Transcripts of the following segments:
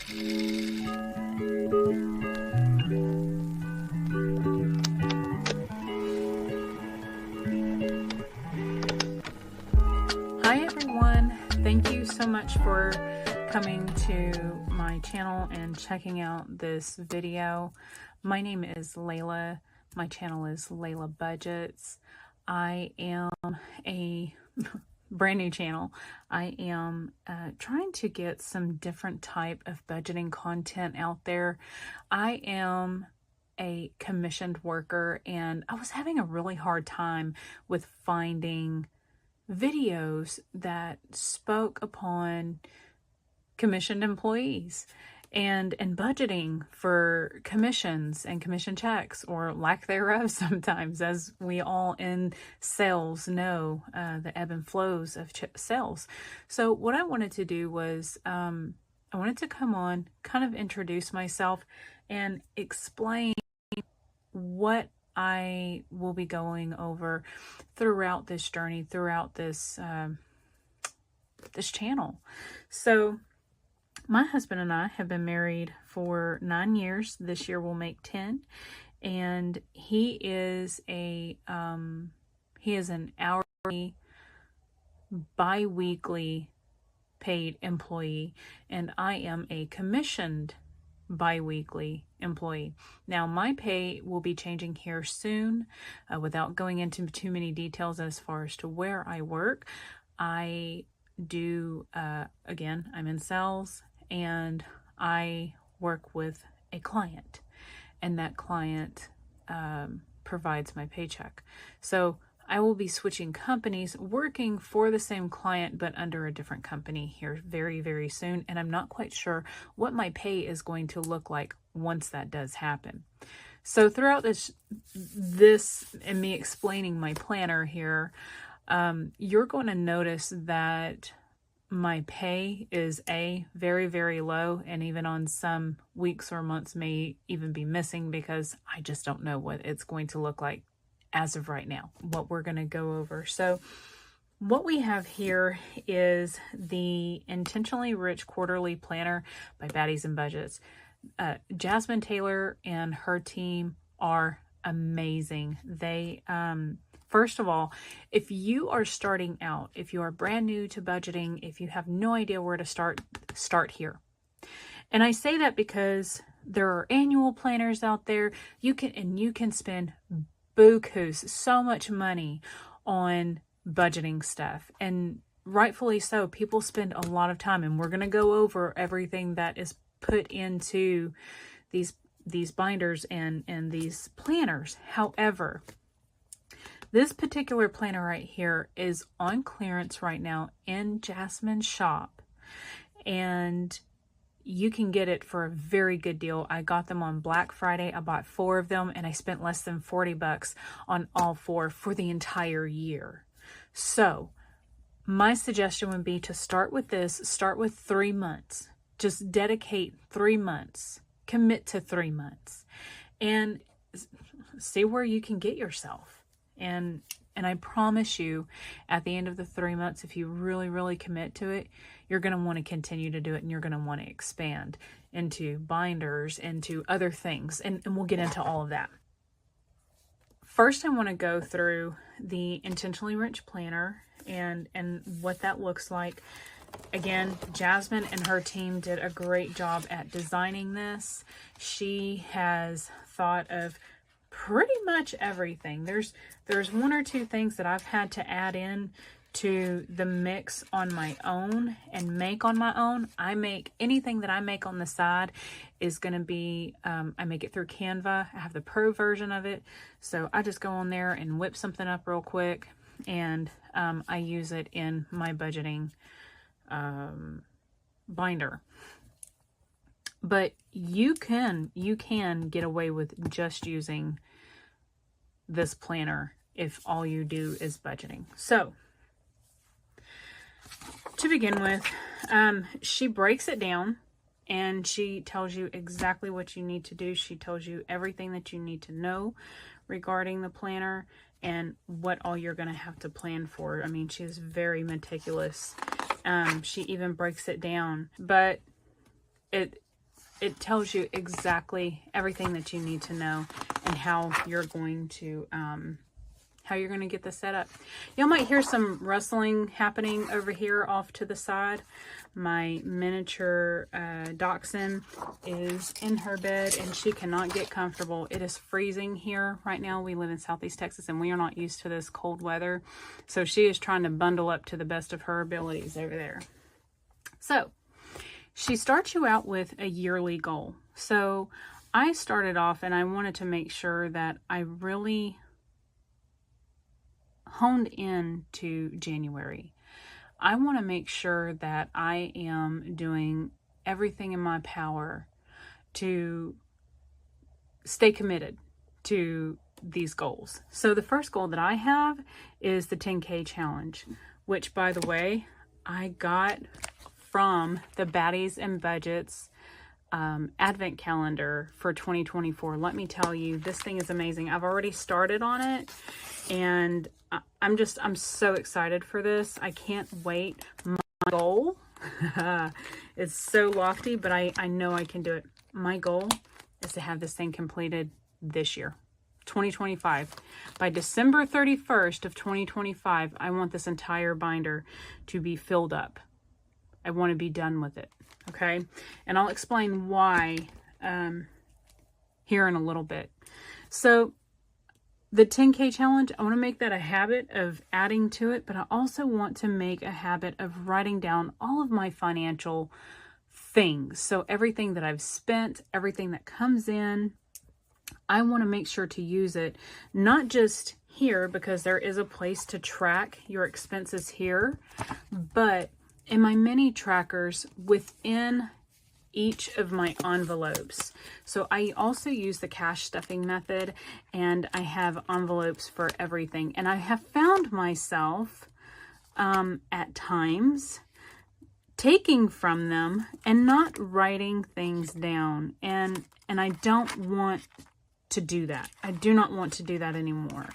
Hi everyone, thank you so much for coming to my channel and checking out this video. My name is Layla. My channel is LilyBudgets. I am a brand new channel. I am trying to get some different type of budgeting content out there. I am a commissioned worker and I was having a really hard time with finding videos that spoke upon commissioned employees and budgeting for commissions and commission checks, or lack thereof sometimes, as we all in sales know the ebb and flows of sales. So what I wanted to do was I wanted to come on, kind of introduce myself and explain what I will be going over throughout this journey, throughout this this channel. So my husband and I have been married for 9 years. This year will make 10, and he is an hourly, bi-weekly paid employee, and I am a commissioned bi-weekly employee. Now my pay will be changing here soon. Without going into too many details as far as to where I work, I do again, I'm in sales and I work with a client, and that client provides my paycheck. So I will be switching companies, working for the same client, but under a different company here very, very soon. And I'm not quite sure what my pay is going to look like once that does happen. So throughout this and me explaining my planner here, you're going to notice that my pay is very, very low, and even on some weeks or months may even be missing, because I just don't know what it's going to look like as of right now, what we're going to go over. So what we have here is the Intentionally Rich Quarterly Planner by Baddies and Budgets. Jasmine Taylor and her team are amazing. They, first of all, if you are starting out, if you are brand new to budgeting, if you have no idea where to start here. And I say that because there are annual planners out there. You can spend bukus, so much money on budgeting stuff, and rightfully so. People spend a lot of time, and we're going to go over everything that is put into these binders and these planners. However, this particular planner right here is on clearance right now in Jasmine's shop, and you can get it for a very good deal. I got them on Black Friday. I bought 4 of them, and I spent less than $40 on all 4 for the entire year. So my suggestion would be to start with this. Start with 3 months. Just dedicate 3 months. Commit to 3 months. And see where you can get yourself. And I promise you, at the end of the 3 months, if you really, really commit to it, you're going to want to continue to do it, and you're going to want to expand into binders, into other things, and we'll get into all of that. First, I want to go through the Intentionally Rich Planner and what that looks like. Again, Jasmine and her team did a great job at designing this. She has thought of pretty much everything. There's 1 or 2 things that I've had to add in to the mix on my own and make on my own. Anything that I make on the side is going to be, I make it through Canva. I have the pro version of it. So I just go on there and whip something up real quick, and I use it in my budgeting binder. But you can get away with just using this planner if all you do is budgeting. So to begin with, she breaks it down and she tells you exactly what you need to do. She tells you everything that you need to know regarding the planner and what all you're going to have to plan for. I mean, she's very meticulous. She even breaks it down, but it tells you exactly everything that you need to know and how you're going to get this set up. Y'all might hear some rustling happening over here off to the side. My miniature dachshund is in her bed and she cannot get comfortable. It is freezing here right now. We live in Southeast Texas and we are not used to this cold weather. So she is trying to bundle up to the best of her abilities over there. So she starts you out with a yearly goal. So I started off and I wanted to make sure that I really honed in to January. I want to make sure that I am doing everything in my power to stay committed to these goals. So the first goal that I have is the 10K challenge, which, by the way, I got from the Baddies and Budgets advent calendar for 2024. Let me tell you, this thing is amazing. I've already started on it and I'm so excited for this. I can't wait. My goal is so lofty, but I know I can do it. My goal is to have this thing completed this year, 2025. By December 31st of 2025, I want this entire binder to be filled up. I want to be done with it. Okay. And I'll explain why here in a little bit. So the 10K challenge, I want to make that a habit of adding to it, but I also want to make a habit of writing down all of my financial things. So everything that I've spent, everything that comes in, I want to make sure to use it, not just here because there is a place to track your expenses here, but in my mini trackers within each of my envelopes. So I also use the cash stuffing method and I have envelopes for everything. And I have found myself at times taking from them and not writing things down. And I don't want to do that. I do not want to do that anymore.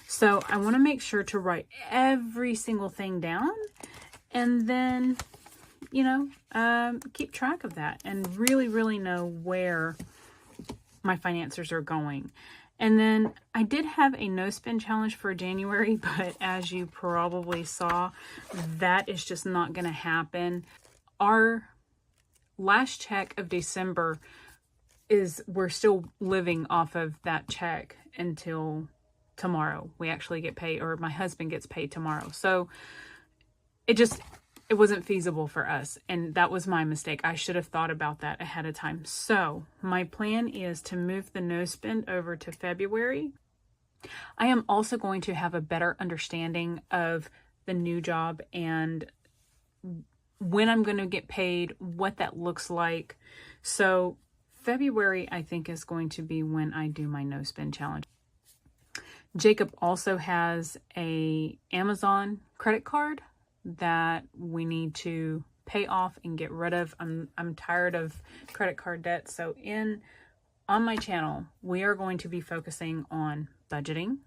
So I want to make sure to write every single thing down and then, you know, keep track of that and really know where my finances are going. And then I did have a no spend challenge for January, but as you probably saw, that is just not going to happen. Our last check of December we're still living off of that check until tomorrow. We actually get paid, or my husband gets paid tomorrow. So it wasn't feasible for us. And that was my mistake. I should have thought about that ahead of time. So my plan is to move the no spend over to February. I am also going to have a better understanding of the new job and when I'm going to get paid, what that looks like. So February, I think, is going to be when I do my no spend challenge. Jacob also has a Amazon credit card that we need to pay off and get rid of. I'm tired of credit card debt. So on my channel, we are going to be focusing on budgeting.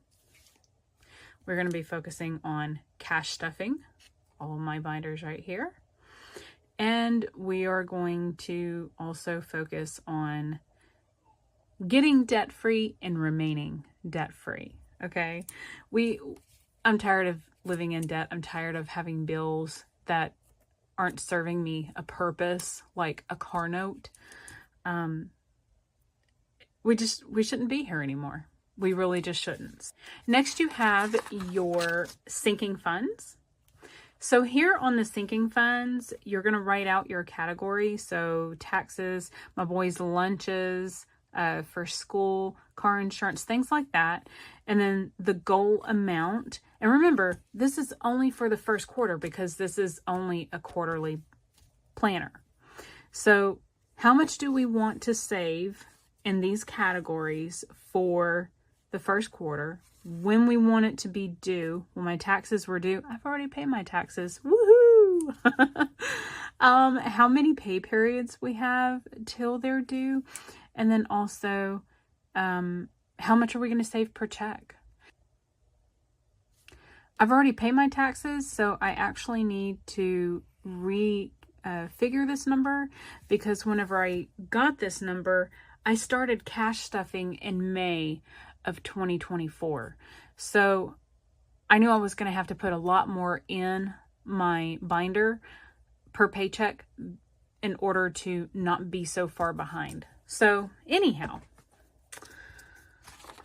We're going to be focusing on cash stuffing, all of my binders right here. And we are going to also focus on getting debt-free and remaining debt-free. Okay. I'm tired of living in debt. I'm tired of having bills that aren't serving me a purpose, like a car note. We shouldn't be here anymore. We really just shouldn't. Next, you have your sinking funds. So here on the sinking funds, you're going to write out your category. So taxes, my boys' lunches, for school, car insurance, things like that. And then the goal amount. And remember, this is only for the first quarter because this is only a quarterly planner. So how much do we want to save in these categories for the first quarter? When we want it to be due, when my taxes were due, I've already paid my taxes. Woohoo! How many pay periods we have till they're due. And then also, how much are we going to save per check? I've already paid my taxes, so I actually need to figure this number, because whenever I got this number, I started cash stuffing in May of 2024. So I knew I was going to have to put a lot more in my binder per paycheck in order to not be so far behind. So anyhow,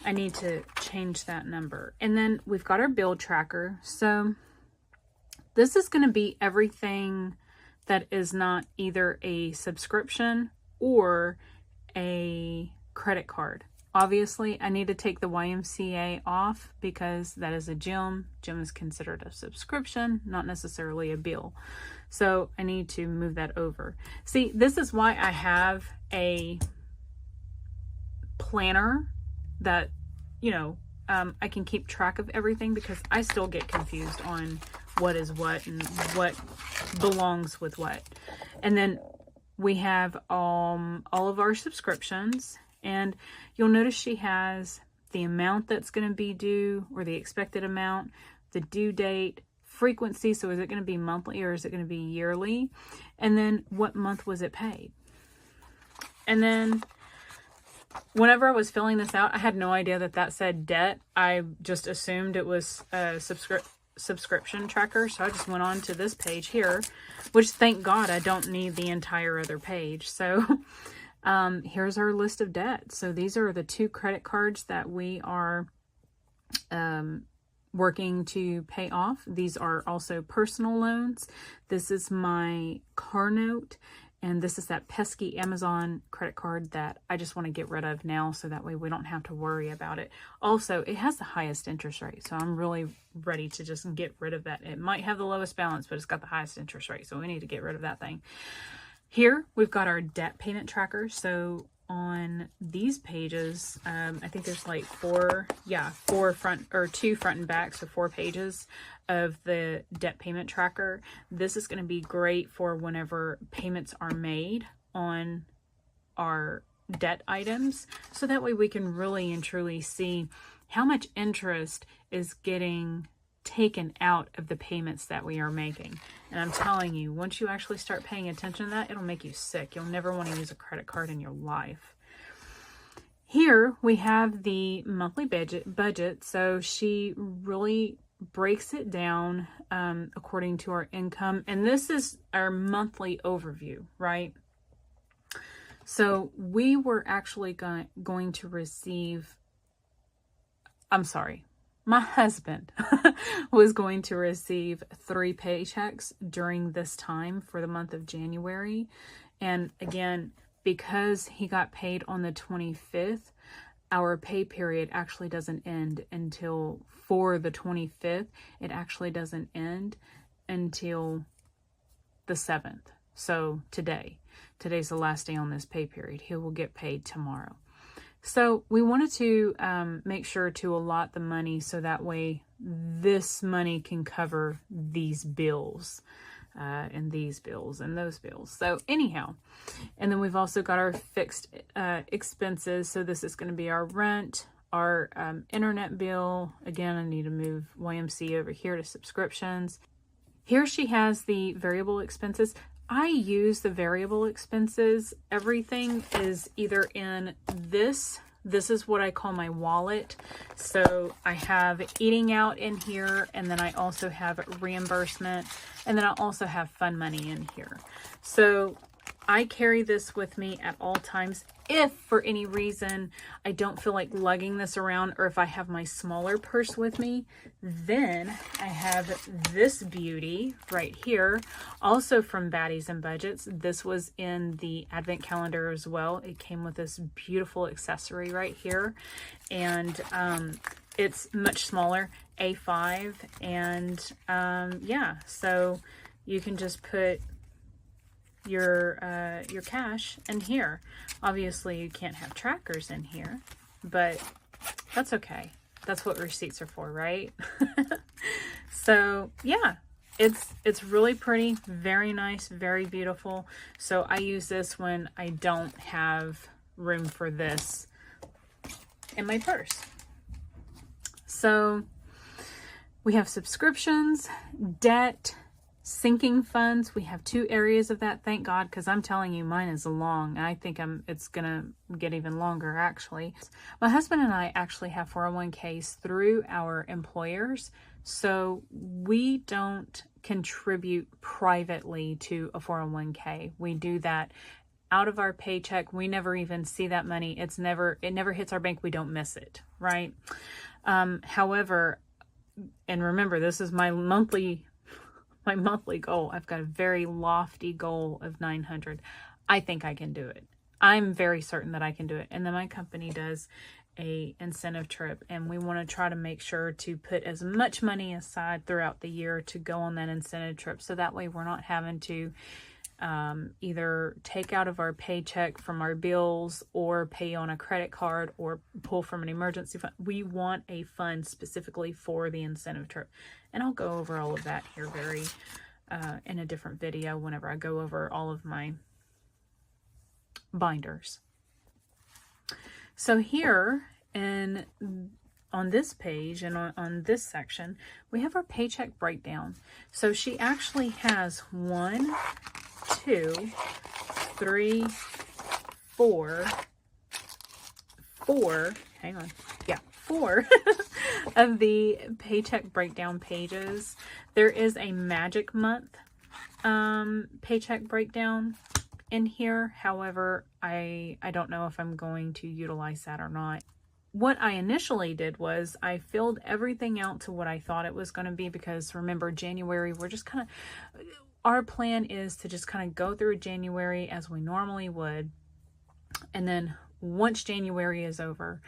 I need to change that number. And then we've got our bill tracker. So this is going to be everything that is not either a subscription or a credit card. Obviously, I need to take the YMCA off because that is a gym. Gym is considered a subscription, not necessarily a bill. So I need to move that over. See, this is why I have a planner that, you know, I can keep track of everything, because I still get confused on what is what and what belongs with what. And then we have all of our subscriptions, and you'll notice she has the amount that's going to be due, or the expected amount, the due date, frequency. So is it going to be monthly or is it going to be yearly? And then what month was it paid? And then whenever I was filling this out, I had no idea that that said debt. I just assumed it was a subscription tracker. So I just went on to this page here, which thank God I don't need the entire other page. So here's our list of debt. So these are the 2 credit cards that we are working to pay off. These are also personal loans. This is my car note, and this is that pesky Amazon credit card that I just want to get rid of now, so that way we don't have to worry about it. Also, it has the highest interest rate, so I'm really ready to just get rid of that. It might have the lowest balance, but it's got the highest interest rate, so we need to get rid of that thing. Here, we've got our debt payment tracker. So on these pages, I think there's like 2 front and back, so 4 pages of the debt payment tracker. This is going to be great for whenever payments are made on our debt items, so that way we can really and truly see how much interest is getting taken out of the payments that we are making. And I'm telling you, once you actually start paying attention to that, it'll make you sick. You'll never want to use a credit card in your life. Here we have the monthly budget. So she really breaks it down according to our income. And this is our monthly overview, right? So we were actually going to receive, my husband was going to receive 3 paychecks during this time for the month of January. And again, because he got paid on the 25th, our pay period actually doesn't end until, for the 25th, it actually doesn't end until the 7th. So today's the last day on this pay period. He will get paid tomorrow. So we wanted to make sure to allot the money so that way this money can cover these bills and these bills and those bills. So anyhow, and then we've also got our fixed expenses. So this is going to be our rent, our internet bill. Again, I need to move YMC over here to subscriptions. Here she has the variable expenses. I use the variable expenses. Everything is either in this is what I call my wallet. So I have eating out in here, and then I also have reimbursement, and then I also have fun money in here. So I carry this with me at all times. If for any reason I don't feel like lugging this around, or if I have my smaller purse with me, then I have this beauty right here, also from Baddies and Budgets. This was in the advent calendar as well. It came with this beautiful accessory right here, and it's much smaller, A5, and yeah, so you can just put your cash in here. Obviously you can't have trackers in here, but that's okay. That's what receipts are for, right? So yeah, it's really pretty, very nice, very beautiful. So I use this when I don't have room for this in my purse. So we have subscriptions, debt, Sinking funds, we have 2 areas of that, thank God, because I'm telling you, mine is long. I think it's gonna get even longer, actually. My husband and I actually have 401ks through our employers, so we don't contribute privately to a 401k. We do that out of our paycheck. We never even see that money. It never hits our bank. We don't miss it, right? However, and remember, this is my monthly goal. I've got a very lofty goal of 900. I think I can do it. I'm very certain that I can do it. And then my company does a incentive trip, and we want to try to make sure to put as much money aside throughout the year to go on that incentive trip. So that way we're not having to either take out of our paycheck from our bills or pay on a credit card or pull from an emergency fund. We want a fund specifically for the incentive trip. And I'll go over all of that here in a different video whenever I go over all of my binders. So here on this page and on this section, we have our paycheck breakdown. So she actually has 1, 2, 3, 4, hang on. Yeah, 4 of the paycheck breakdown pages. There is a magic month paycheck breakdown in here. However, I don't know if I'm going to utilize that or not. What I initially did was I filled everything out to what I thought it was going to be, because remember, January, we're just kind of, our plan is to just kind of go through January as we normally would. And then once January is over,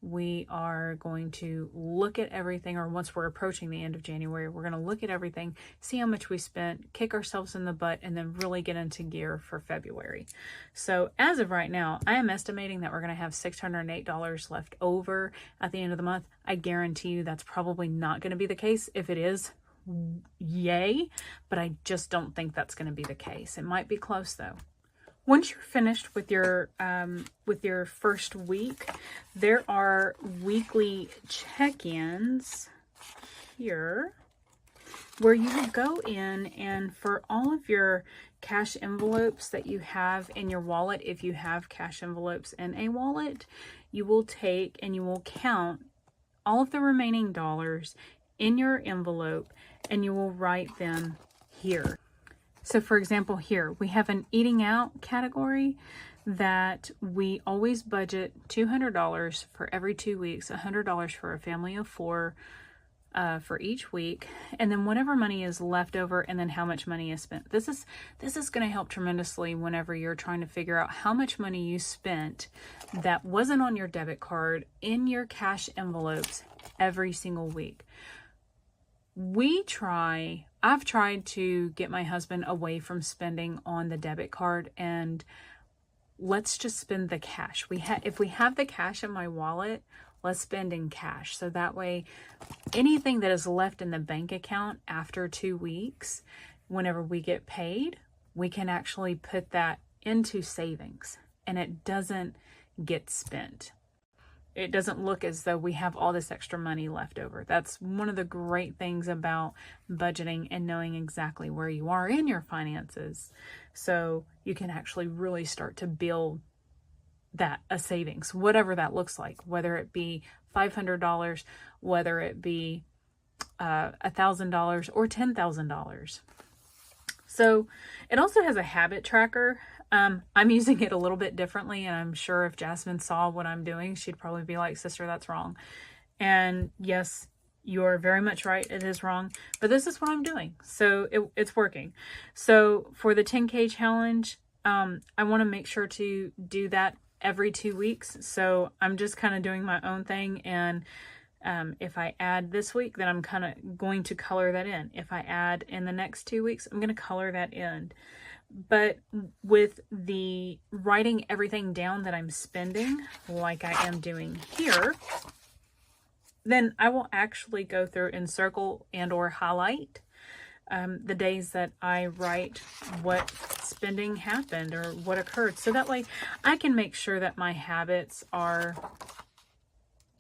we are going to look at everything, or once we're approaching the end of January, we're going to look at everything, see how much we spent, kick ourselves in the butt, and then really get into gear for February. So as of right now, I am estimating that we're going to have $608 left over at the end of the month. I guarantee you that's probably not going to be the case. If it is, yay, but I just don't think that's going to be the case. It might be close though. Once you're finished with your first week, there are weekly check-ins here where you will go in, and for all of your cash envelopes that you have in your wallet, if you have cash envelopes in a wallet, you will take and you will count all of the remaining dollars in your envelope, and you will write them here. So for example, here we have an eating out category that we always budget $200 for every 2 weeks, $100 for a family of 4 for each week, and then whatever money is left over, and then how much money is spent. This is going to help tremendously whenever you're trying to figure out how much money you spent that wasn't on your debit card in your cash envelopes every single week. I've tried to get my husband away from spending on the debit card, and let's just spend the cash. If we have the cash in my wallet, let's spend in cash. So that way, anything that is left in the bank account after 2 weeks, whenever we get paid, we can actually put that into savings, and it doesn't get spent. It doesn't look as though we have all this extra money left over. That's one of the great things about budgeting and knowing exactly where you are in your finances. So you can actually really start to build a savings, whatever that looks like, whether it be $500, whether it be $1,000 or $10,000. So it also has a habit tracker. I'm using it a little bit differently, and I'm sure if Jasmine saw what I'm doing, she'd probably be like, sister, that's wrong. And yes, you're very much right. It is wrong, but this is what I'm doing. So it's working. So for the 10K challenge, I want to make sure to do that every 2 weeks. So I'm just kind of doing my own thing. And if I add this week, then I'm kind of going to color that in. If I add in the next 2 weeks, I'm going to color that in. But with the writing everything down that I'm spending, like I am doing here, then I will actually go through and circle and or highlight the days that I write what spending happened or what occurred. So that way I can make sure that my habits are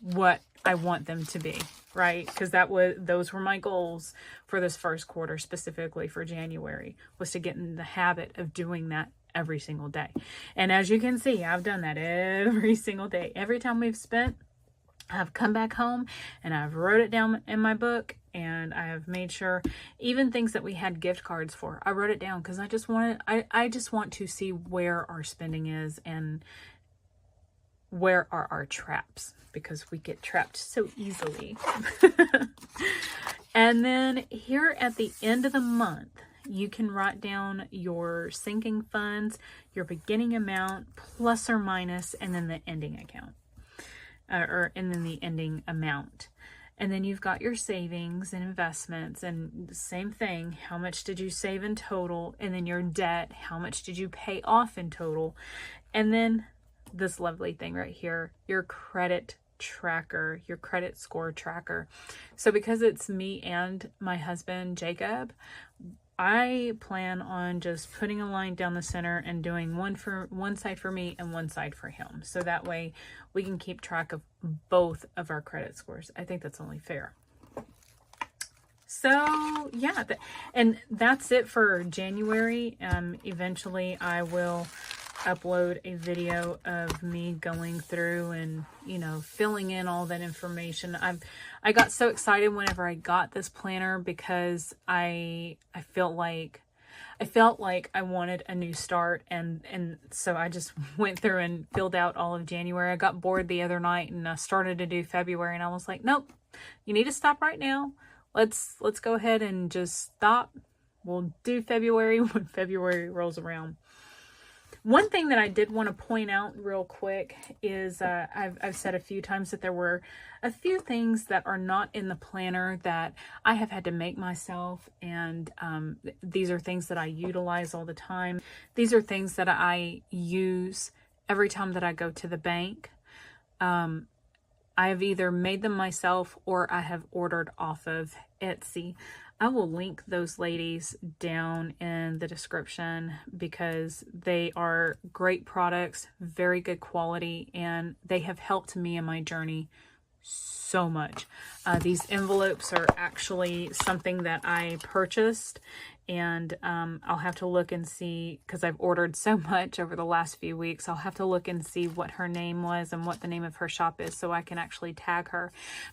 what I want them to be, right? Because those were my goals for this first quarter, specifically for January, was to get in the habit of doing that every single day. And as you can see, I've done that every single day. Every time we've spent, I've come back home and I've wrote it down in my book, and I have made sure, even things that we had gift cards for, I wrote it down because I just want to see where our spending is and where are our traps, because we get trapped so easily. And then here at the end of the month, you can write down your sinking funds, your beginning amount, plus or minus, and then the ending account. And then the ending amount. And then you've got your savings and investments, and the same thing. How much did you save in total? And then your debt, how much did you pay off in total? And then this lovely thing right here, your credit tracker, your credit score tracker. So because it's me and my husband, Jacob, I plan on just putting a line down the center and doing one side for me and one side for him. So that way we can keep track of both of our credit scores. I think that's only fair. So yeah, and that's it for January. Eventually I will upload a video of me going through and, you know, filling in all that information. I got so excited whenever I got this planner because I felt like I wanted a new start, and so I just went through and filled out all of January. I got bored the other night and I started to do February, and I was like, nope, you need to stop right now. Let's go ahead and just stop. We'll do February when February rolls around. One thing that I did want to point out real quick is I've said a few times that there were a few things that are not in the planner that I have had to make myself, and these are things that I utilize all the time. These are things that I use every time that I go to the bank. I have either made them myself or I have ordered off of Etsy. I will link those ladies down in the description because they are great products, very good quality, and they have helped me in my journey so much. These envelopes are actually something that I purchased, and I'll have to look and see, because I've ordered so much over the last few weeks. I'll have to look and see what her name was and what the name of her shop is so I can actually tag her.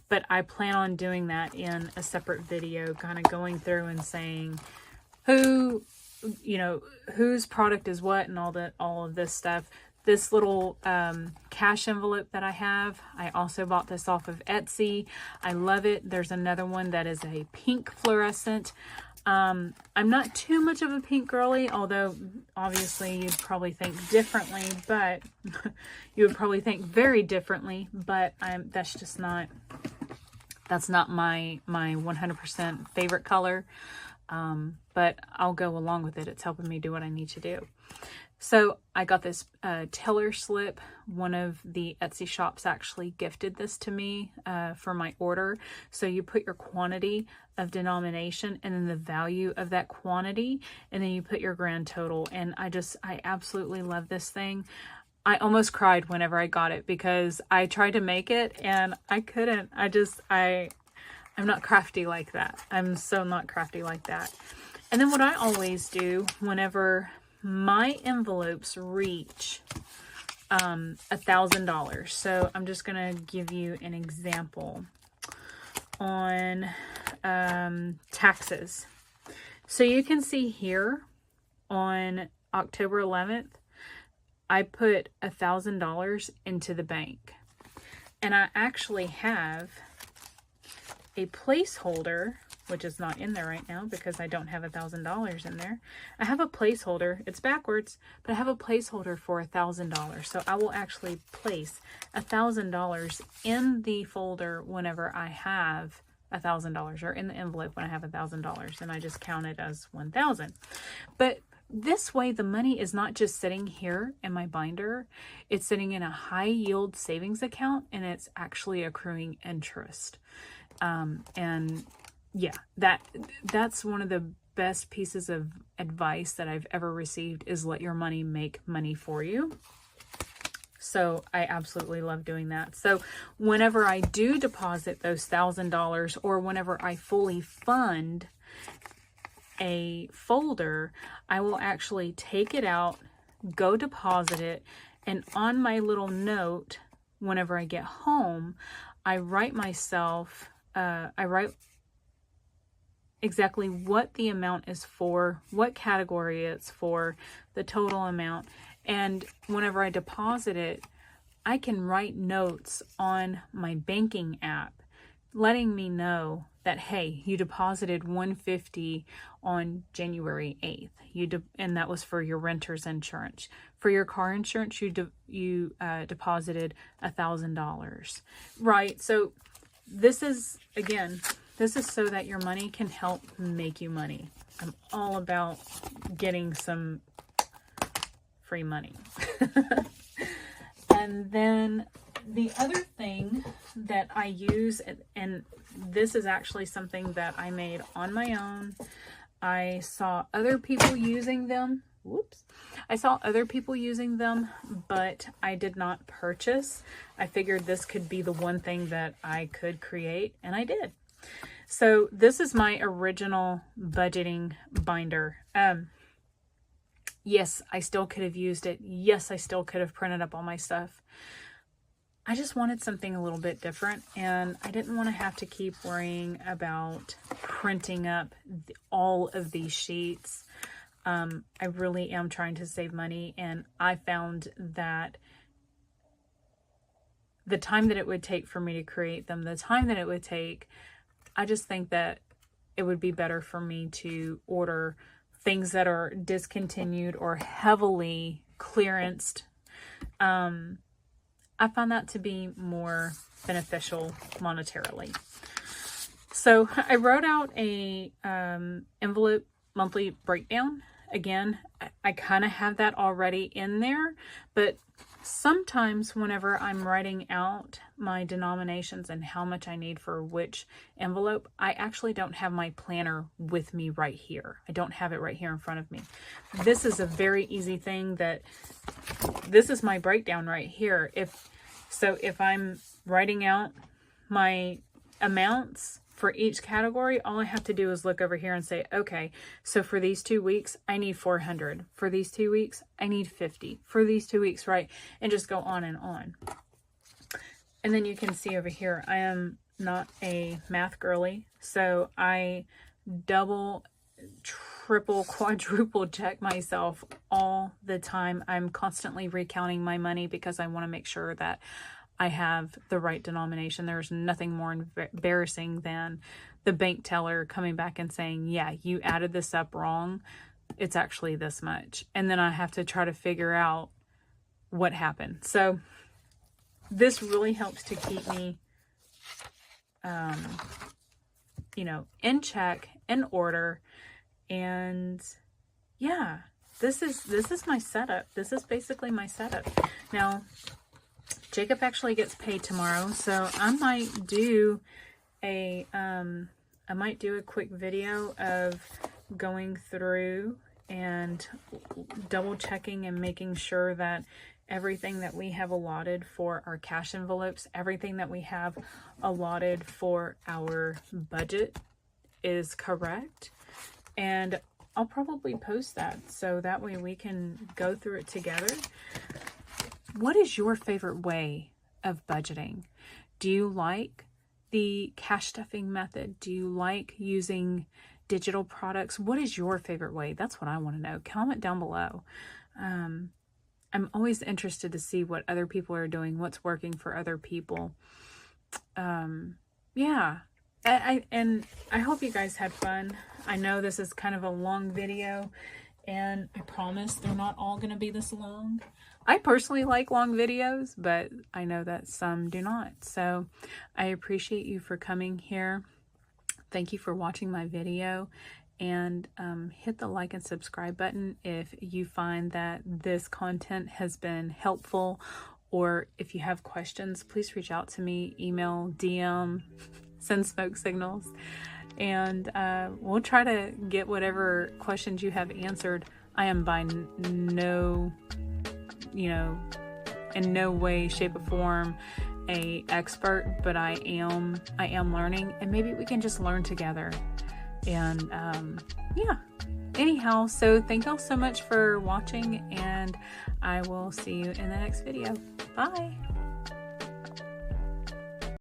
But I plan on doing that in a separate video, kind of going through and saying who, you know, whose product is what and all of this stuff. This little cash envelope that I have, I also bought this off of Etsy. I love it. There's another one that is a pink fluorescent. I'm not too much of a pink girly, although obviously you'd probably think differently, but you would probably think very differently, but that's not my 100% favorite color. But I'll go along with it. It's helping me do what I need to do. So I got this teller slip. One of the Etsy shops actually gifted this to me for my order. So you put your quantity of denomination and then the value of that quantity, and then you put your grand total. And I absolutely love this thing. I almost cried whenever I got it because I tried to make it and I couldn't. I'm not crafty like that. I'm so not crafty like that. And then what I always do whenever my envelopes reach $1,000. So I'm just going to give you an example on taxes. So you can see here on October 11th, I put $1,000 into the bank. And I actually have a placeholder, which is not in there right now because I don't have $1,000 in there. I have a placeholder. It's backwards, but I have a placeholder for $1,000. So I will actually place $1,000 in the folder whenever I have $1,000, or in the envelope when I have $1,000, and I just count it as 1,000. But this way, the money is not just sitting here in my binder. It's sitting in a high yield savings account, and it's actually accruing interest. And yeah, that's one of the best pieces of advice that I've ever received, is let your money make money for you. So I absolutely love doing that. So whenever I do deposit those $1,000, or whenever I fully fund a folder, I will actually take it out, go deposit it, and on my little note, whenever I get home, I write myself, I write exactly what the amount is for, what category it's for, the total amount. And whenever I deposit it, I can write notes on my banking app letting me know that, hey, you deposited $150 on January 8th. And that was for your renter's insurance. For your car insurance, you deposited $1,000. Right. So this is, again, this is so that your money can help make you money. I'm all about getting some free money. And then the other thing that I use, and this is actually something that I made on my own. I saw other people using them. Whoops. I saw other people using them, but I did not purchase. I figured this could be the one thing that I could create, and I did. So this is my original budgeting binder. Yes, I still could have used it. Yes, I still could have printed up all my stuff. I just wanted something a little bit different, and I didn't want to have to keep worrying about printing up all of these sheets. I really am trying to save money, and I found that the time that it would take for me to create them, the time that it would take, I just think that it would be better for me to order things that are discontinued or heavily clearanced. I found that to be more beneficial monetarily. So I wrote out a envelope monthly breakdown. Again, I kind of have that already in there, but sometimes whenever I'm writing out my denominations and how much I need for which envelope, I actually don't have my planner with me right here. I don't have it right here in front of me. This is a very easy thing this is my breakdown right here. If I'm writing out my amounts for each category, all I have to do is look over here and say, okay, so for these 2 weeks, I need 400. For these 2 weeks, I need 50. For these 2 weeks, right? And just go on and on. And then you can see over here, I am not a math girly, so I double, triple, quadruple check myself all the time. I'm constantly recounting my money because I want to make sure that I have the right denomination. There's nothing more embarrassing than the bank teller coming back and saying, yeah, you added this up wrong. It's actually this much. And then I have to try to figure out what happened. So this really helps to keep me, in check, in order. And yeah, this is my setup. This is basically my setup. Now, Jacob actually gets paid tomorrow, so I might do a quick video of going through and double checking and making sure that everything that we have allotted for our cash envelopes, everything that we have allotted for our budget is correct. And I'll probably post that so that way we can go through it together. What is your favorite way of budgeting? Do you like the cash stuffing method? Do you like using digital products? What is your favorite way? That's what I want to know. Comment down below. I'm always interested to see what other people are doing, what's working for other people. Yeah. And I hope you guys had fun. I know this is kind of a long video, and I promise they're not all going to be this long. I personally like long videos, but I know that some do not. So I appreciate you for coming here. Thank you for watching my video, and hit the like and subscribe button if you find that this content has been helpful, or if you have questions, please reach out to me, email, DM, send smoke signals, and we'll try to get whatever questions you have answered. I am by no, in no way, shape, or form a expert, but I am learning, and maybe we can just learn together. And yeah, anyhow, so thank y'all so much for watching, and I will see you in the next video. Bye.